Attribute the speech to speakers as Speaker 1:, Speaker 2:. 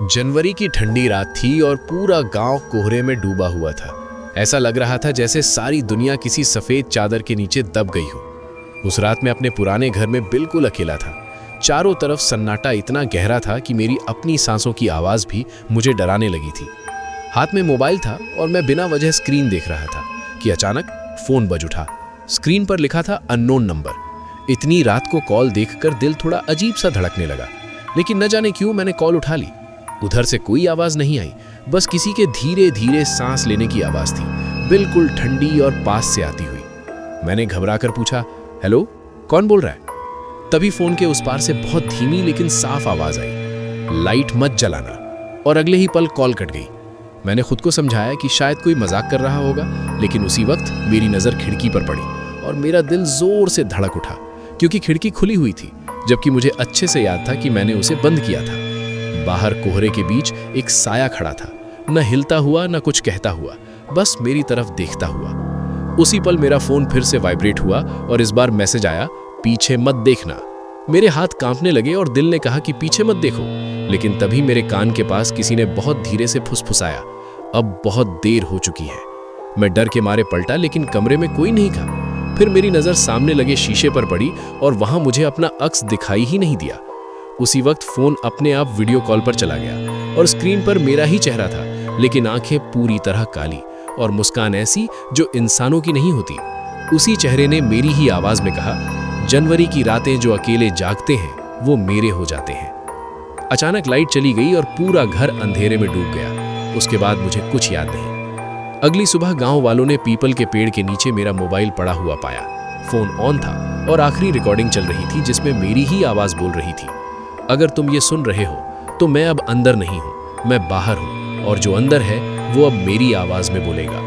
Speaker 1: जनवरी की ठंडी रात थी और पूरा गांव कोहरे में डूबा हुआ था। ऐसा लग रहा था जैसे सारी दुनिया किसी सफेद चादर के नीचे दब गई हो। उस रात मैं अपने पुराने घर में बिल्कुल अकेला था। चारों तरफ सन्नाटा इतना गहरा था कि मेरी अपनी सांसों की आवाज भी मुझे डराने लगी थी। हाथ में मोबाइल था और मैं बिना वजह स्क्रीन देख रहा था कि अचानक फोन बज उठा। स्क्रीन पर लिखा था अननोन नंबर। इतनी रात को कॉल देखकर दिल थोड़ा अजीब सा धड़कने लगा, लेकिन न जाने क्यों मैंने कॉल उठा ली। उधर से कोई आवाज नहीं आई, बस किसी के धीरे धीरे सांस लेने की आवाज थी, बिल्कुल ठंडी और पास से आती हुई। मैंने घबराकर पूछा, हेलो, कौन बोल रहा है? तभी फोन के उस पार से बहुत धीमी लेकिन साफ आवाज आई, लाइट मत जलाना। और अगले ही पल कॉल कट गई। मैंने खुद को समझाया कि शायद कोई मजाक कर रहा होगा, लेकिन उसी वक्त मेरी नजर खिड़की पर पड़ी और मेरा दिल जोर से धड़क उठा, क्योंकि खिड़की खुली हुई थी, जबकि मुझे अच्छे से याद था कि मैंने उसे बंद किया था। बाहर कोहरे के बीच एक साया खड़ा था, न हिलता हुआ न कुछ कहता हुआ, बस मेरी तरफ देखता हुआ। उसी पल मेरा फोन फिर से वाइब्रेट हुआ और इस बार मैसेज आया, पीछे मत देखना। मेरे हाथ कांपने लगे और दिल ने कहा कि पीछे मत देखो, लेकिन तभी मेरे कान के पास किसी ने बहुत धीरे से फुसफुसाया, अब बहुत देर हो चुकी है। मैं डर के मारे पलटा, लेकिन कमरे में कोई नहीं था। फिर मेरी नजर सामने लगे शीशे पर पड़ी और वहां मुझे अपना अक्स दिखाई ही नहीं दिया। उसी वक्त फोन अपने आप वीडियो कॉल पर चला गया और स्क्रीन पर मेरा ही चेहरा था, लेकिन आंखें पूरी तरह काली और मुस्कान ऐसी जो इंसानों की नहीं होती। उसी चेहरे ने मेरी ही आवाज में कहा, जनवरी की रातें जो अकेले जागते हैं वो मेरे हो जाते हैं। अचानक लाइट चली गई और पूरा घर अंधेरे में डूब गया। उसके बाद मुझे कुछ याद नहीं। अगली सुबह गांव वालों ने पीपल के पेड़ के नीचे मेरा मोबाइल पड़ा हुआ पाया। फोन ऑन था और आखिरी रिकॉर्डिंग चल रही थी, जिसमें मेरी ही आवाज बोल रही थी, अगर तुम ये सुन रहे हो तो मैं अब अंदर नहीं हूं, मैं बाहर हूं, और जो अंदर है वो अब मेरी आवाज में बोलेगा।